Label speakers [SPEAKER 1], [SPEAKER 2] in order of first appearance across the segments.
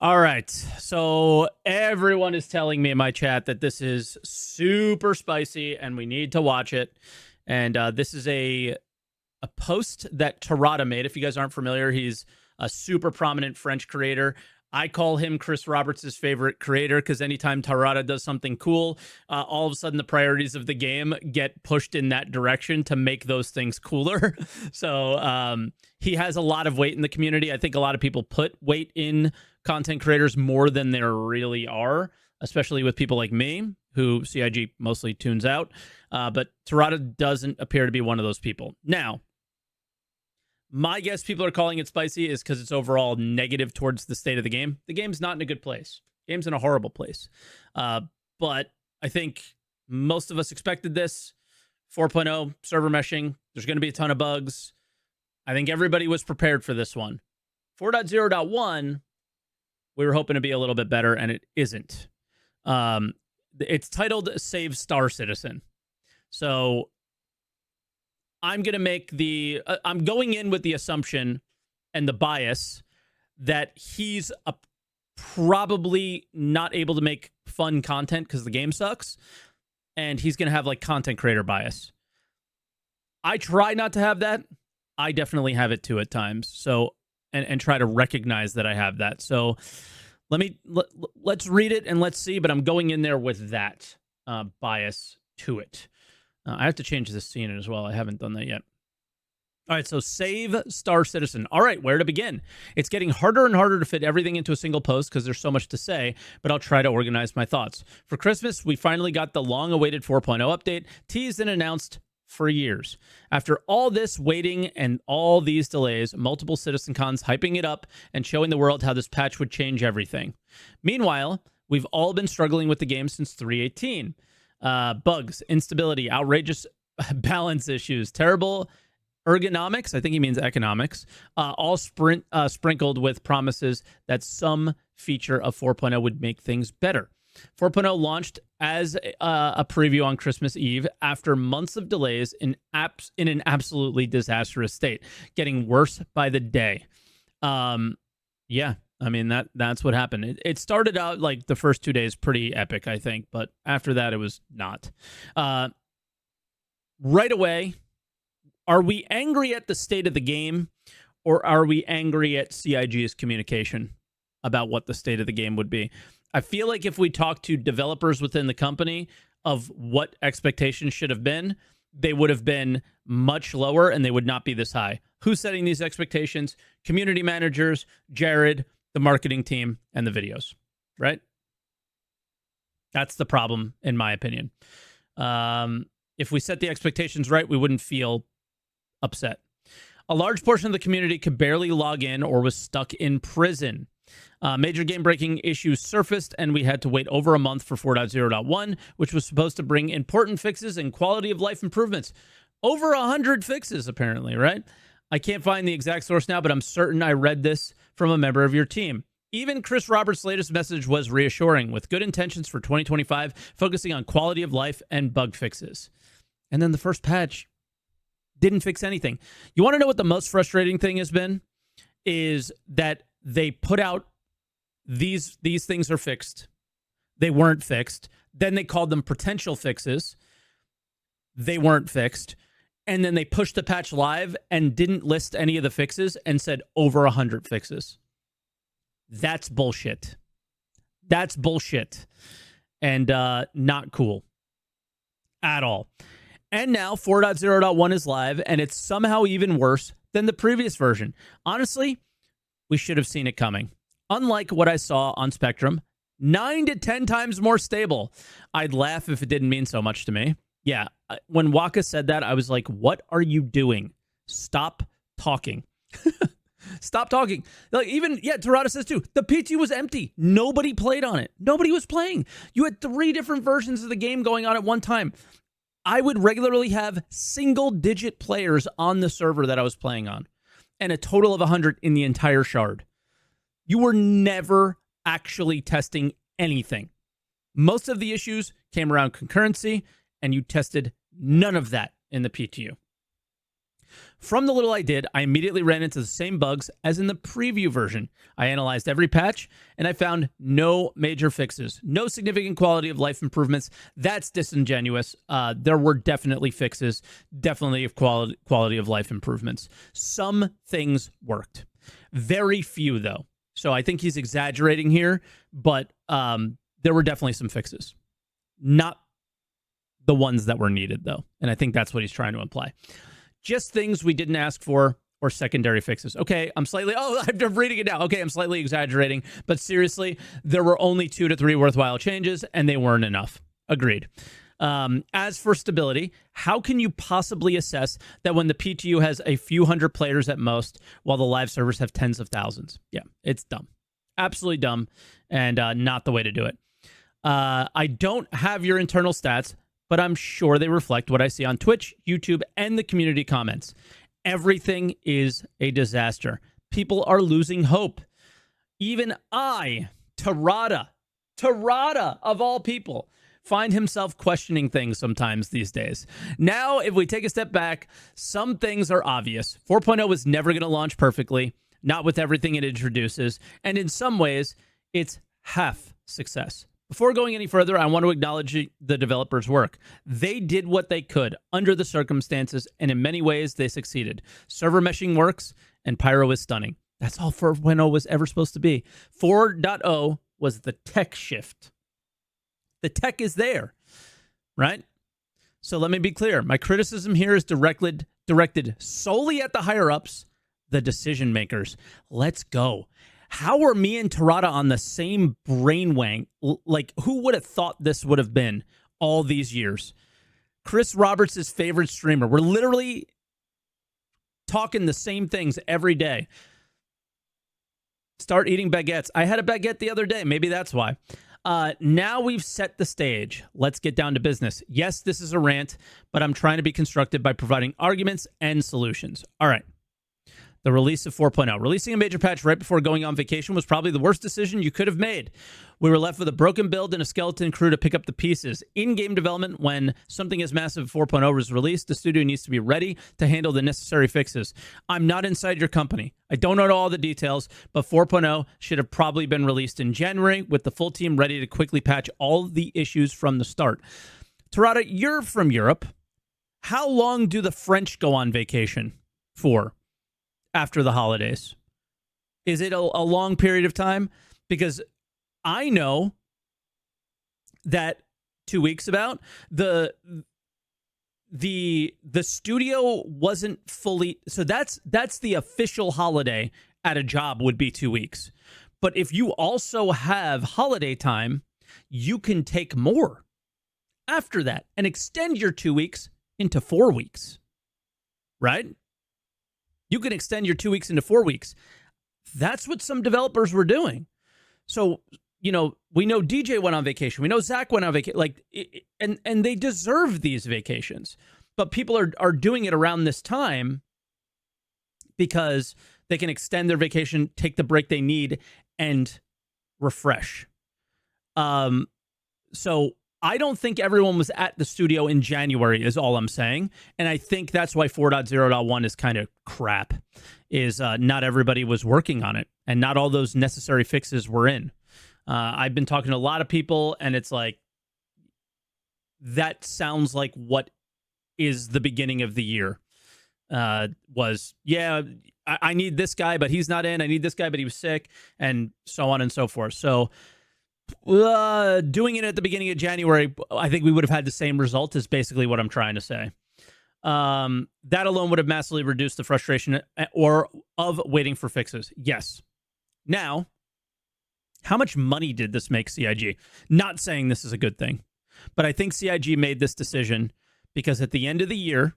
[SPEAKER 1] All right. So everyone is telling me in my chat that this is super spicy and we need to watch it. And this is a post that Tarada made. If you guys aren't familiar, he's a super prominent French creator. I call him Chris Roberts' favorite creator because anytime Tarada does something cool, all of a sudden the priorities of the game get pushed in that direction to make those things cooler. So he has a lot of weight in the community. I think a lot of people put weight in content creators more than there really are, especially with people like me, who CIG mostly tunes out. But Tarada doesn't appear to be one of those people. Now, my guess people are calling it spicy is because it's overall negative towards the state of the game. The game's not in a good place. The game's in a horrible place. But I think most of us expected this. 4.0, server meshing. There's going to be a ton of bugs. I think everybody was prepared for this one. 4.0.1, we were hoping to be a little bit better, and it isn't. It's titled Save Star Citizen. So I'm going to make I'm going in with the assumption and the bias that he's probably not able to make fun content because the game sucks, and he's going to have like content creator bias. I try not to have that. I definitely have it too at times. So, and try to recognize that I have that. So let's read it and let's see, but I'm going in there with that bias to it. I have to change the scene as well. I haven't done that yet. All right, so Save Star Citizen. All right, where to begin? It's getting harder and harder to fit everything into a single post because there's so much to say, but I'll try to organize my thoughts. For Christmas, we finally got the long-awaited 4.0 update, teased and announced for years. After all this waiting and all these delays, multiple Citizen Cons hyping it up and showing the world how this patch would change everything. Meanwhile, we've all been struggling with the game since 3.18. Bugs, instability, outrageous balance issues, terrible ergonomics, I think he means economics, all sprinkled with promises that some feature of 4.0 would make things better. 4.0 launched as a preview on Christmas Eve after months of delays in an absolutely disastrous state, getting worse by the day. Yeah, I mean, that's what happened. It started out like the first 2 days pretty epic, I think, but after that, it was not. Right away, are we angry at the state of the game, or are we angry at CIG's communication about what the state of the game would be? I feel like if we talk to developers within the company of what expectations should have been, they would have been much lower and they would not be this high. Who's setting these expectations? Community managers, Jared, the marketing team, and the videos, right? That's the problem, in my opinion. If we set the expectations right, we wouldn't feel upset. A large portion of the community could barely log in or was stuck in prison. Major game-breaking issues surfaced, and we had to wait over a month for 4.0.1, which was supposed to bring important fixes and quality-of-life improvements. Over 100 fixes, apparently, right? I can't find the exact source now, but I'm certain I read this from a member of your team. Even Chris Roberts' latest message was reassuring, with good intentions for 2025, focusing on quality of life and bug fixes. And then the first patch didn't fix anything. You want to know what the most frustrating thing has been? Is that they put out these things are fixed. They weren't fixed. Then they called them potential fixes. They weren't fixed. And then they pushed the patch live and didn't list any of the fixes and said over 100 fixes. That's bullshit. That's bullshit. And not cool at all. And now 4.0.1 is live, and it's somehow even worse than the previous version. Honestly, we should have seen it coming. Unlike what I saw on Spectrum, 9 to 10 times more stable. I'd laugh if it didn't mean so much to me. Yeah, when Waka said that, I was like, what are you doing? Stop talking. Stop talking. Like, even, yeah, Tarada says too, the PT was empty. Nobody played on it. Nobody was playing. You had 3 different versions of the game going on at one time. I would regularly have single-digit players on the server that I was playing on, and a total of 100 in the entire shard. You were never actually testing anything. Most of the issues came around concurrency, and you tested none of that in the PTU. From the little I did, I immediately ran into the same bugs as in the preview version. I analyzed every patch, and I found no major fixes, no significant quality of life improvements. That's disingenuous. There were definitely fixes, definitely of quality of life improvements. Some things worked. Very few, though. So I think he's exaggerating here, but there were definitely some fixes. Not the ones that were needed, though. And I think that's what he's trying to imply. Just things we didn't ask for or secondary fixes. Okay, I'm reading it now. Okay, I'm slightly exaggerating. But seriously, there were only 2 to 3 worthwhile changes, and they weren't enough. Agreed. As for stability, how can you possibly assess that when the PTU has a few hundred players at most, while the live servers have tens of thousands? Yeah, it's dumb. Absolutely dumb, and not the way to do it. I don't have your internal stats, but I'm sure they reflect what I see on Twitch, YouTube, and the community comments. Everything is a disaster. People are losing hope. Even I, Tarada of all people, find himself questioning things sometimes these days. Now, if we take a step back, some things are obvious. 4.0 was never going to launch perfectly, not with everything it introduces, and in some ways, it's half success. Before going any further, I want to acknowledge the developers' work. They did what they could under the circumstances, and in many ways, they succeeded. Server meshing works, and Pyro is stunning. That's all 4.0 was ever supposed to be. 4.0 was the tech shift. The tech is there, right? So let me be clear. My criticism here is directed solely at the higher-ups, the decision makers. Let's go. How are me and Tarada on the same brainwang? Like, who would have thought this would have been all these years? Chris Roberts' favorite streamer. We're literally talking the same things every day. Start eating baguettes. I had a baguette the other day. Maybe that's why. Now we've set the stage. Let's get down to business. Yes, this is a rant, but I'm trying to be constructive by providing arguments and solutions. All right. The release of 4.0. Releasing a major patch right before going on vacation was probably the worst decision you could have made. We were left with a broken build and a skeleton crew to pick up the pieces. In-game development, when something as massive as 4.0 is released, the studio needs to be ready to handle the necessary fixes. I'm not inside your company. I don't know all the details, but 4.0 should have probably been released in January with the full team ready to quickly patch all the issues from the start. Tarada, you're from Europe. How long do the French go on vacation for? After the holidays? Is it a long period of time? Because I know that 2 weeks about the studio wasn't fully, so that's the official holiday at a job would be 2 weeks. But if you also have holiday time, you can take more after that and extend your 2 weeks into 4 weeks, right? You can extend your 2 weeks into 4 weeks. That's what some developers were doing. So, we know DJ went on vacation. We know Zach went on vacation. And they deserve these vacations. But people are doing it around this time because they can extend their vacation, take the break they need, and refresh. So I don't think everyone was at the studio in January is all I'm saying. And I think that's why 4.0.1 is kind of crap, is not everybody was working on it and not all those necessary fixes were in. I've been talking to a lot of people and it's like, that sounds like what is the beginning of the year was, I need this guy, but he's not in. I need this guy, but he was sick, and so on and so forth. So doing it at the beginning of January, I think we would have had the same result, is basically what I'm trying to say. That alone would have massively reduced the frustration of waiting for fixes. Yes. Now, how much money did this make CIG? Not saying this is a good thing, but I think CIG made this decision because at the end of the year,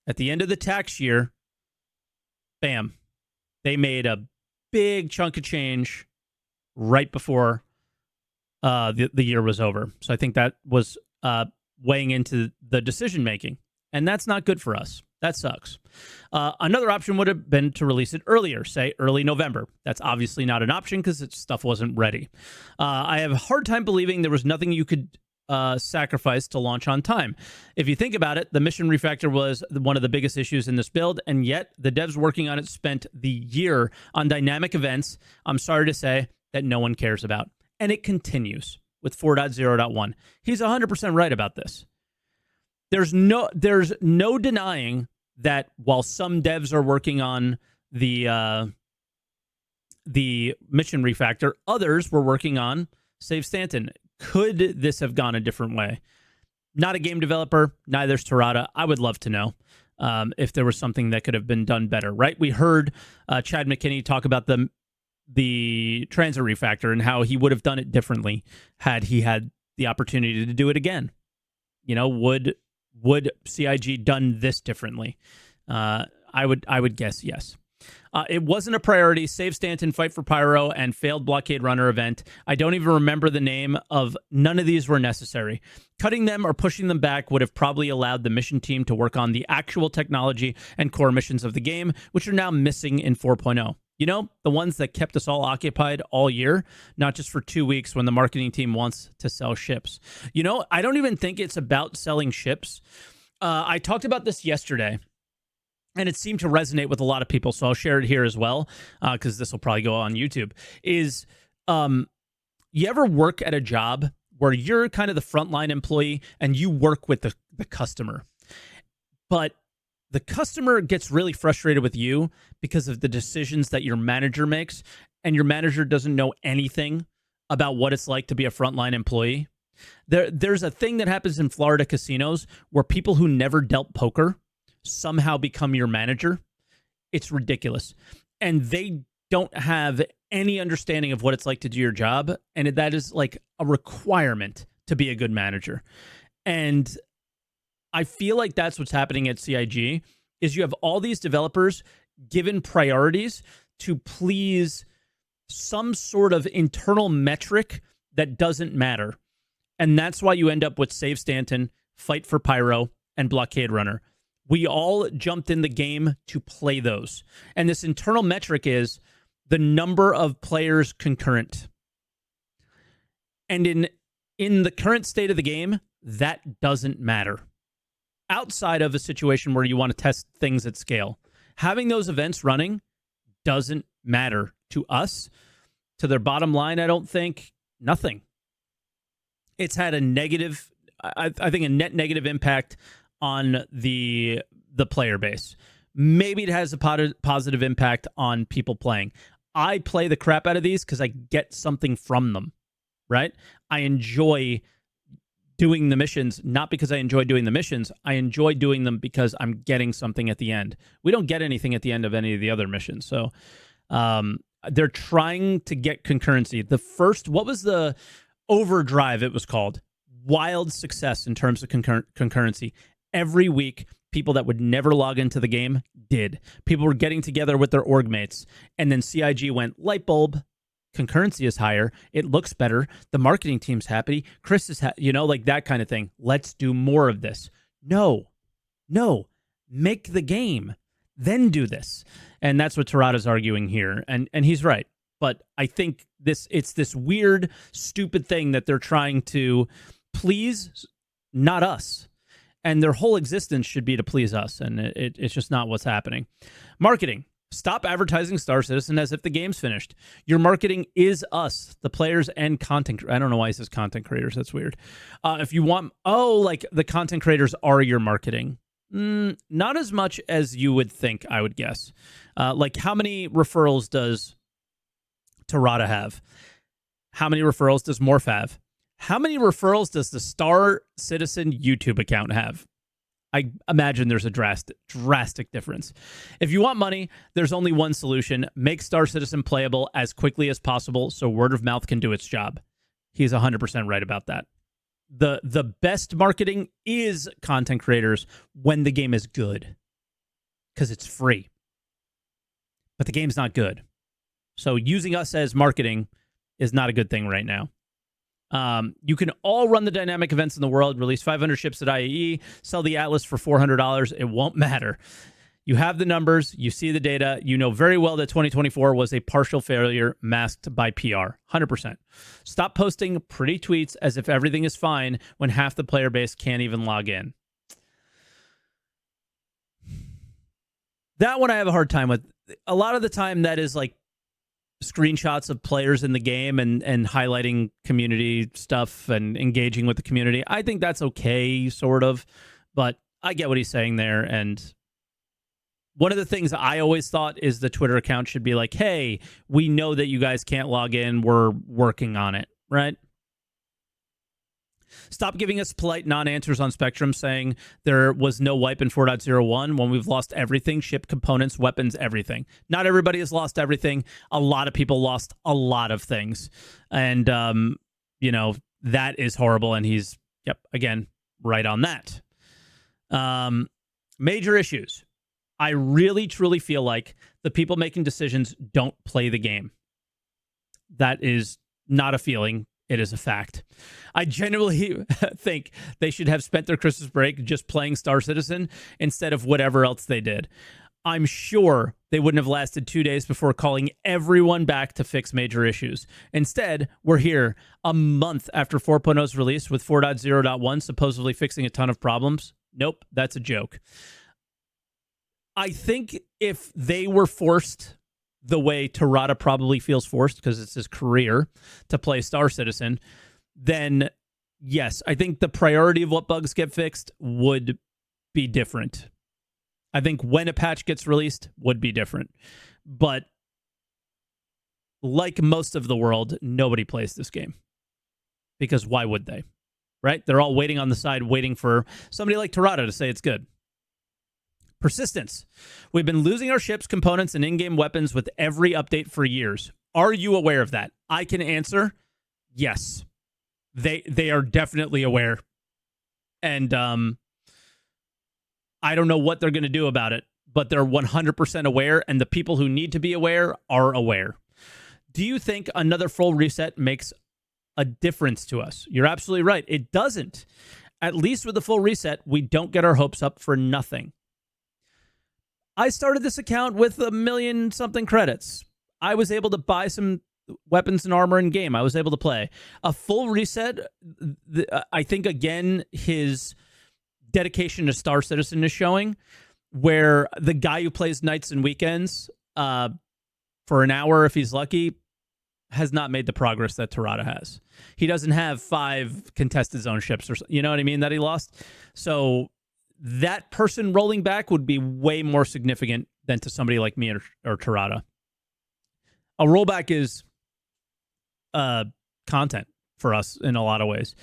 [SPEAKER 1] at the end of the tax year, bam, they made a big chunk of change right before the year was over. So I think that was weighing into the decision making, and that's not good for us. That sucks. Another option would have been to release it earlier, say early November. That's obviously not an option because its stuff wasn't ready. I have a hard time believing there was nothing you could sacrifice to launch on time. If you think about it, the mission refactor was one of the biggest issues in this build, and yet the devs working on it spent the year on dynamic events, I'm sorry to say, that no one cares about. And it continues with 4.0.1. He's 100% right about this. There's no denying that while some devs are working on the mission refactor, others were working on Save Stanton. Could this have gone a different way? Not a game developer, neither's Terada. I would love to know if there was something that could have been done better, right? We heard Chad McKinney talk about the transit refactor and how he would have done it differently had he had the opportunity to do it again. You know, would CIG done this differently? I would guess yes. It wasn't a priority. Save Stanton, Fight for Pyro, and failed Blockade Runner event. I don't even remember the name of none of these were necessary. Cutting them or pushing them back would have probably allowed the mission team to work on the actual technology and core missions of the game, which are now missing in 4.0. You know, the ones that kept us all occupied all year, not just for 2 weeks when the marketing team wants to sell ships. You know, I don't even think it's about selling ships. I talked about this yesterday, and it seemed to resonate with a lot of people, so I'll share it here as well, because this will probably go on YouTube, is you ever work at a job where you're kind of the frontline employee and you work with the customer, but the customer gets really frustrated with you because of the decisions that your manager makes, and your manager doesn't know anything about what it's like to be a frontline employee? There's a thing that happens in Florida casinos where people who never dealt poker somehow become your manager. It's ridiculous. And they don't have any understanding of what it's like to do your job. And that is like a requirement to be a good manager. And I feel like that's what's happening at CIG, is you have all these developers given priorities to please some sort of internal metric that doesn't matter. And that's why you end up with Save Stanton, Fight for Pyro, and Blockade Runner. We all jumped in the game to play those. And this internal metric is the number of players concurrent. And in the current state of the game, that doesn't matter. Outside of a situation where you want to test things at scale, having those events running doesn't matter to us. To their bottom line, I don't think nothing. It's had a negative, I think a net negative impact on the player base. Maybe it has a positive impact on people playing. I play the crap out of these because I get something from them, right? I enjoy doing the missions, not because I enjoy doing the missions. I enjoy doing them because I'm getting something at the end. We don't get anything at the end of any of the other missions. So they're trying to get concurrency. The first, what was the Overdrive, it was called? Wild success in terms of concurrency. Every week, people that would never log into the game did. People were getting together with their org mates. And then CIG went, light bulb, concurrency is higher. It looks better. The marketing team's happy. Chris is, like that kind of thing. Let's do more of this. No. Make the game. Then do this. And that's what Terada's arguing here. And he's right. But I think it's this weird, stupid thing that they're trying to please, not us. And their whole existence should be to please us. And it's just not what's happening. Marketing. Stop advertising Star Citizen as if the game's finished. Your marketing is us, the players and content. I don't know why he says content creators. That's weird. If you want, like the content creators are your marketing. Not as much as you would think, I would guess. Like how many referrals does Terada have? How many referrals does Morph have? How many referrals does the Star Citizen YouTube account have? I imagine there's a drastic difference. If you want money, there's only one solution. Make Star Citizen playable as quickly as possible so word of mouth can do its job. He's 100% right about that. The best marketing is content creators when the game is good, because it's free. But the game's not good. So using us as marketing is not a good thing right now. You can all run the dynamic events in the world, release 500 ships at IAE, sell the Atlas for $400. It won't matter. You have the numbers, you see the data, you know very well that 2024 was a partial failure masked by PR. 100%. Stop posting pretty tweets as if everything is fine when half the player base can't even log in. That one I have a hard time with. A lot of the time that is like screenshots of players in the game and highlighting community stuff and engaging with the community. I think that's okay, sort of, but I get what he's saying there. And one of the things I always thought is the Twitter account should be like, hey, we know that you guys can't log in. We're working on it, right? Stop giving us polite non-answers on Spectrum saying there was no wipe in 4.0.1 when we've lost everything, ship components, weapons, everything. Not everybody has lost everything. A lot of people lost a lot of things. And, that is horrible. And he's, again, right on that. Major issues. I really, truly feel like the people making decisions don't play the game. That is not a feeling. It is a fact. I genuinely think they should have spent their Christmas break just playing Star Citizen instead of whatever else they did. I'm sure they wouldn't have lasted 2 days before calling everyone back to fix major issues. Instead, we're here a month after 4.0's release with 4.0.1 supposedly fixing a ton of problems. Nope, that's a joke. I think if they were forced the way Terada probably feels forced because it's his career to play Star Citizen, then yes, I think the priority of what bugs get fixed would be different. I think when a patch gets released would be different. But like most of the world, nobody plays this game. Because why would they? Right? They're all waiting on the side, waiting for somebody like Terada to say it's good. Persistence. We've been losing our ships, components, and in-game weapons with every update for years. Are you aware of that? I can answer yes. They are definitely aware. And I don't know what they're going to do about it, but they're 100% aware, and the people who need to be aware are aware. Do you think another full reset makes a difference to us? You're absolutely right. It doesn't. At least with the full reset, we don't get our hopes up for nothing. I started this account with 1 million something credits. I was able to buy some weapons and armor in game. I was able to play. A full reset, I think, again, his dedication to Star Citizen is showing, where the guy who plays nights and weekends for an hour, if he's lucky, has not made the progress that Terada has. He doesn't have 5 contested zone ships, or you know what I mean, that he lost. So that person rolling back would be way more significant than to somebody like me or Terada. A rollback is content for us in a lot of ways.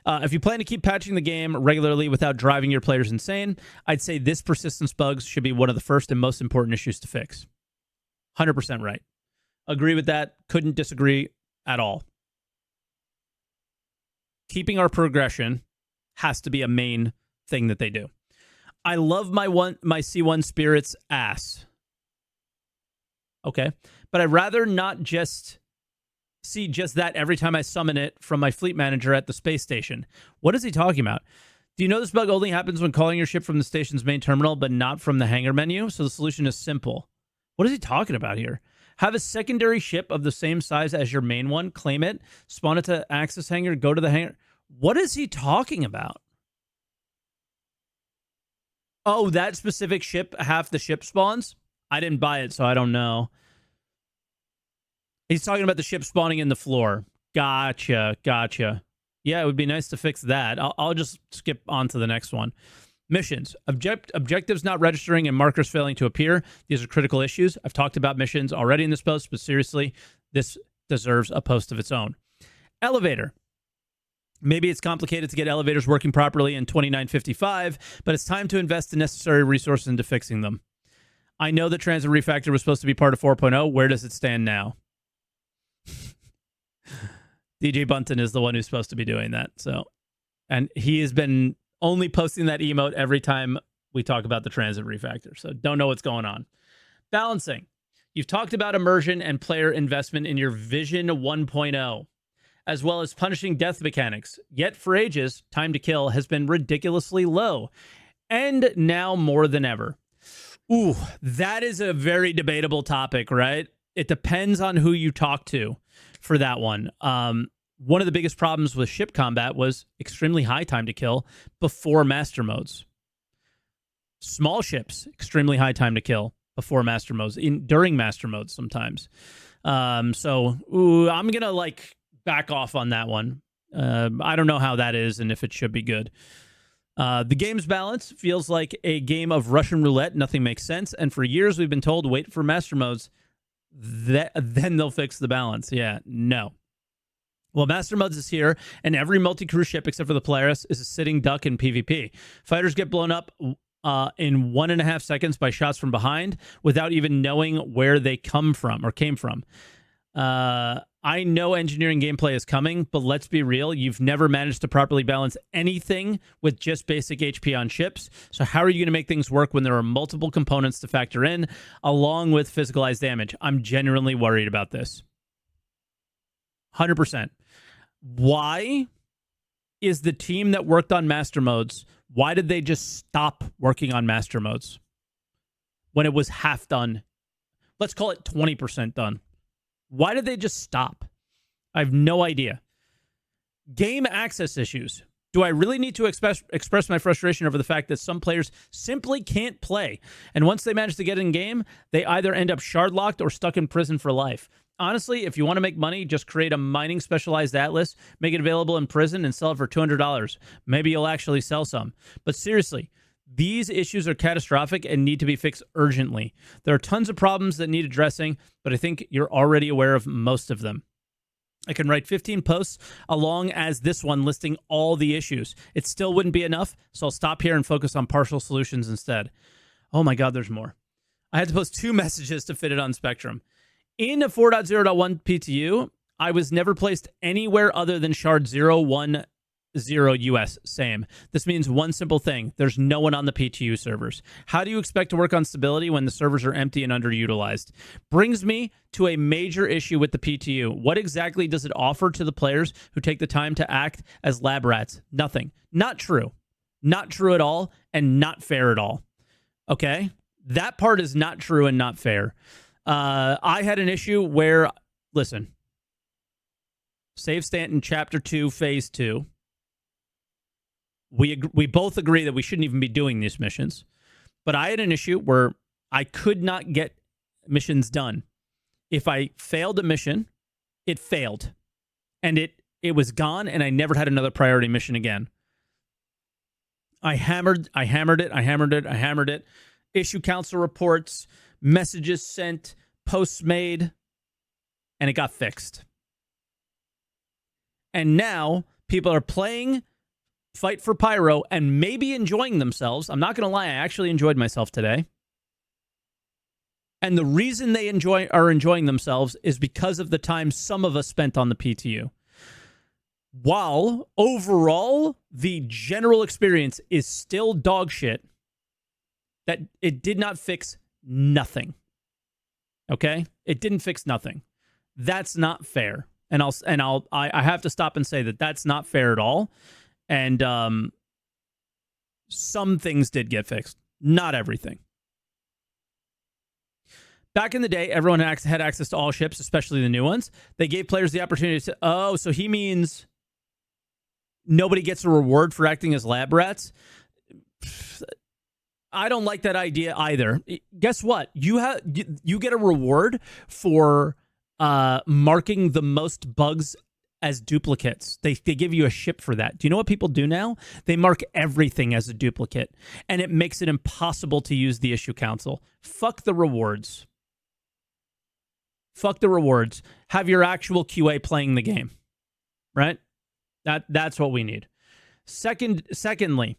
[SPEAKER 1] If you plan to keep patching the game regularly without driving your players insane, I'd say this persistence bugs should be one of the first and most important issues to fix. 100% right. Agree with that. Couldn't disagree at all. Keeping our progression has to be a main thing that they do. I love my C1 Spirit's ass. Okay. But I'd rather not just see just that every time I summon it from my fleet manager at the space station. What is he talking about? Do you know this bug only happens when calling your ship from the station's main terminal, but not from the hangar menu? So the solution is simple. What is he talking about here? Have a secondary ship of the same size as your main one, claim it, spawn it to access hangar, go to the hangar. What is he talking about? Oh, that specific ship, half the ship spawns? I didn't buy it, so I don't know. He's talking about the ship spawning in the floor. Gotcha. Yeah, it would be nice to fix that. I'll just skip on to the next one. Missions. Objectives not registering and markers failing to appear. These are critical issues. I've talked about missions already in this post, but seriously, this deserves a post of its own. Elevator. Maybe it's complicated to get elevators working properly in 2955, but it's time to invest the necessary resources into fixing them. I know the transit refactor was supposed to be part of 4.0. Where does it stand now? DJ Bunton is the one who's supposed to be doing that. And he has been only posting that emote every time we talk about the transit refactor. So don't know what's going on. Balancing. You've talked about immersion and player investment in your Vision 1.0. as well as punishing death mechanics. Yet for ages, time to kill has been ridiculously low, and now more than ever. Ooh, that is a very debatable topic, right? It depends on who you talk to for that one. One of the biggest problems with ship combat was extremely high time to kill before master modes. Small ships, extremely high time to kill before master modes, during master modes sometimes. I'm gonna like back off on that one. I don't know how that is and if it should be good. The game's balance feels like a game of Russian roulette. Nothing makes sense. And for years, we've been told to wait for master modes. Then they'll fix the balance. Yeah, no. Well, master modes is here, and every multi-crew ship except for the Polaris is a sitting duck in PvP. Fighters get blown up in 1.5 seconds by shots from behind without even knowing where they came from. I know engineering gameplay is coming, but let's be real. You've never managed to properly balance anything with just basic HP on ships. So how are you going to make things work when there are multiple components to factor in, along with physicalized damage? I'm genuinely worried about this. 100%. Why is the team that worked on master modes, why did they just stop working on master modes when it was half done? Let's call it 20% done. Why did they just stop? I have no idea. Game access issues. Do I really need to express my frustration over the fact that some players simply can't play? And once they manage to get in game, they either end up shard locked or stuck in prison for life. Honestly, if you want to make money, just create a mining specialized atlas, make it available in prison, and sell it for $200. Maybe you'll actually sell some. But seriously, these issues are catastrophic and need to be fixed urgently. There are tons of problems that need addressing, but I think you're already aware of most of them. I can write 15 posts along as this one listing all the issues. It still wouldn't be enough, so I'll stop here and focus on partial solutions instead. Oh my God, there's more. I had to post 2 messages to fit it on Spectrum. In a 4.0.1 PTU, I was never placed anywhere other than shard 010 US. Same. This means one simple thing. There's no one on the PTU servers. How do you expect to work on stability when the servers are empty and underutilized? Brings me to a major issue with the PTU. What exactly does it offer to the players who take the time to act as lab rats? Nothing. Not true. Not true at all, and not fair at all. Okay? That part is not true and not fair. I had an issue where, listen, Save Stanton Chapter 2, Phase 2. We both agree that we shouldn't even be doing these missions. But I had an issue where I could not get missions done. If I failed a mission, it failed. And it was gone, and I never had another priority mission again. I hammered it. Issue council reports, messages sent, posts made, and it got fixed. And now people are playing Fight for Pyro and maybe enjoying themselves. I'm not going to lie, I actually enjoyed myself today. And the reason they are enjoying themselves is because of the time some of us spent on the PTU. While overall, the general experience is still dog shit, that it did not fix nothing. Okay? It didn't fix nothing. That's not fair. And I have to stop and say that that's not fair at all. And some things did get fixed. Not everything. Back in the day, everyone had access to all ships, especially the new ones. They gave players the opportunity to... Oh, so he means nobody gets a reward for acting as lab rats? I don't like that idea either. Guess what? You get a reward for marking the most bugs as duplicates. They give you a ship for that. Do you know what people do now? They mark everything as a duplicate, and it makes it impossible to use the issue council. Fuck the rewards. Fuck the rewards. Have your actual QA playing the game, right? That's what we need. Secondly,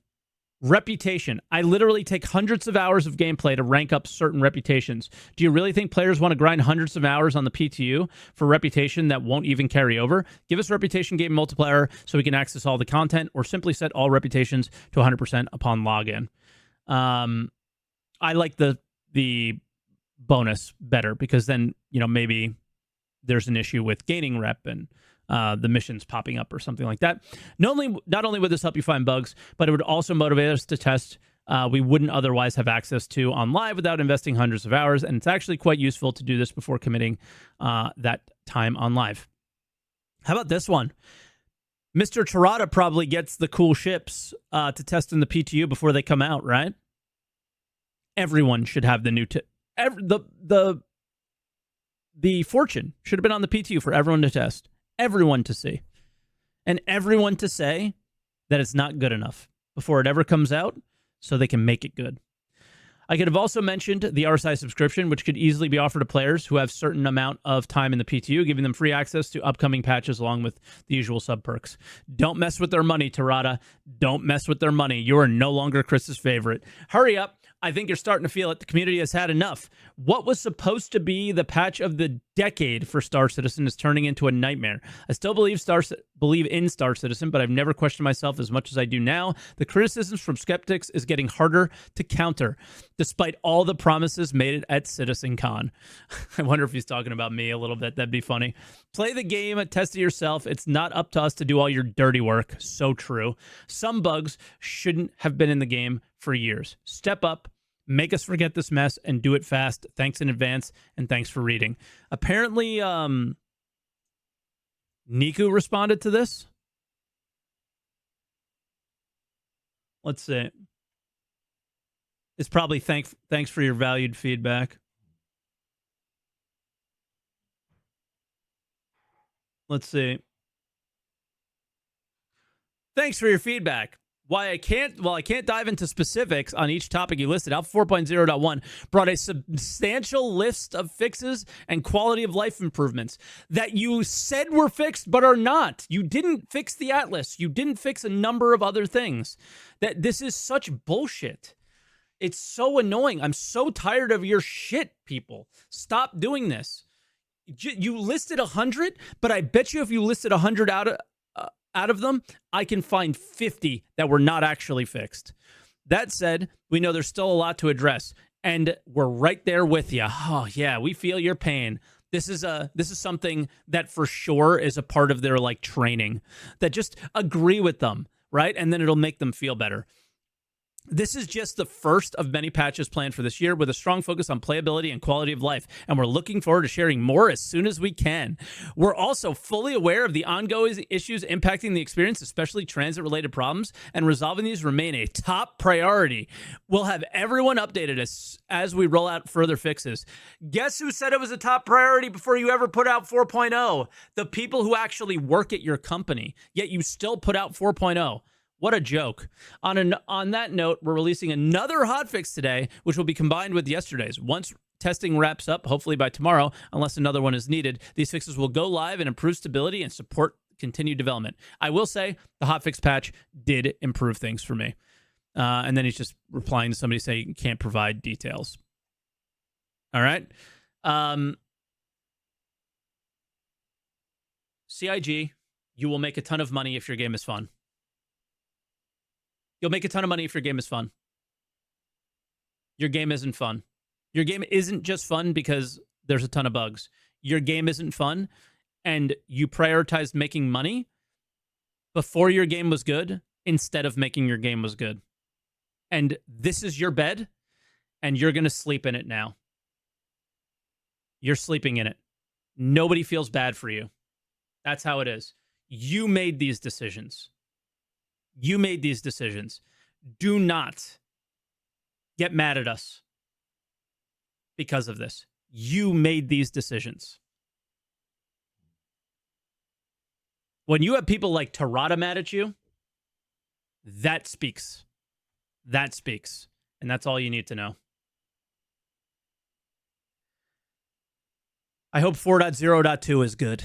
[SPEAKER 1] reputation. I literally take hundreds of hours of gameplay to rank up certain reputations. Do you really think players want to grind hundreds of hours on the PTU for reputation that won't even carry over? Give us reputation game multiplier so we can access all the content, or simply set all reputations to 100% upon login. I like the bonus better, because then, maybe there's an issue with gaining rep and the missions popping up or something like that. Not only would this help you find bugs, but it would also motivate us to test we wouldn't otherwise have access to on live without investing hundreds of hours. And it's actually quite useful to do this before committing that time on live. How about this one? Mr. Terada probably gets the cool ships to test in the PTU before they come out, right? Everyone should have the new the Fortune should have been on the PTU for everyone to test, everyone to see, and everyone to say that it's not good enough before it ever comes out so they can make it good. I could have also mentioned the RSI subscription, which could easily be offered to players who have certain amount of time in the PTU, giving them free access to upcoming patches along with the usual sub perks. Don't mess with their money, Terada. Don't mess with their money. You are no longer Chris's favorite. Hurry up. I think you're starting to feel it. The community has had enough. What was supposed to be the patch of the decade for Star Citizen is turning into a nightmare. I still believe in Star Citizen, but I've never questioned myself as much as I do now. The criticisms from skeptics is getting harder to counter, despite all the promises made at CitizenCon. I wonder if he's talking about me a little bit. That'd be funny. Play the game, test it yourself. It's not up to us to do all your dirty work. So true. Some bugs shouldn't have been in the game for years. Step up, make us forget this mess, and do it fast. Thanks in advance, and thanks for reading. Apparently, Niku responded to this. Let's see. It's probably thanks for your valued feedback. Let's see. Thanks for your feedback. While I can't dive into specifics on each topic you listed, Alpha 4.0.1 brought a substantial list of fixes and quality of life improvements that you said were fixed but are not. You didn't fix the Atlas. You didn't fix a number of other things. This is such bullshit. It's so annoying. I'm so tired of your shit, people. Stop doing this. You listed 100, but I bet you if you listed 100 out of them, I can find 50 that were not actually fixed. That said, we know there's still a lot to address, and we're right there with you. Oh yeah, we feel your pain. This is something that for sure is a part of their like training. That just agree with them, right? And then it'll make them feel better. This is just the first of many patches planned for this year with a strong focus on playability and quality of life, and we're looking forward to sharing more as soon as we can. We're also fully aware of the ongoing issues impacting the experience, especially transit-related problems, and resolving these remain a top priority. We'll have everyone updated as we roll out further fixes. Guess who said it was a top priority before you ever put out 4.0? The people who actually work at your company, yet you still put out 4.0. What a joke. On that note, we're releasing another hotfix today, which will be combined with yesterday's. Once testing wraps up, hopefully by tomorrow, unless another one is needed, these fixes will go live and improve stability and support continued development. I will say the hotfix patch did improve things for me. And then he's just replying to somebody saying can't provide details. All right. CIG, you will make a ton of money if your game is fun. You'll make a ton of money if your game is fun. Your game isn't fun. Your game isn't just fun because there's a ton of bugs. Your game isn't fun, and you prioritized making money before your game was good instead of making your game was good. And this is your bed, and you're going to sleep in it now. You're sleeping in it. Nobody feels bad for you. That's how it is. You made these decisions. You made these decisions. Do not get mad at us because of this. You made these decisions. When you have people like Terada mad at you, that speaks. That speaks. And that's all you need to know. I hope 4.0.2 is good.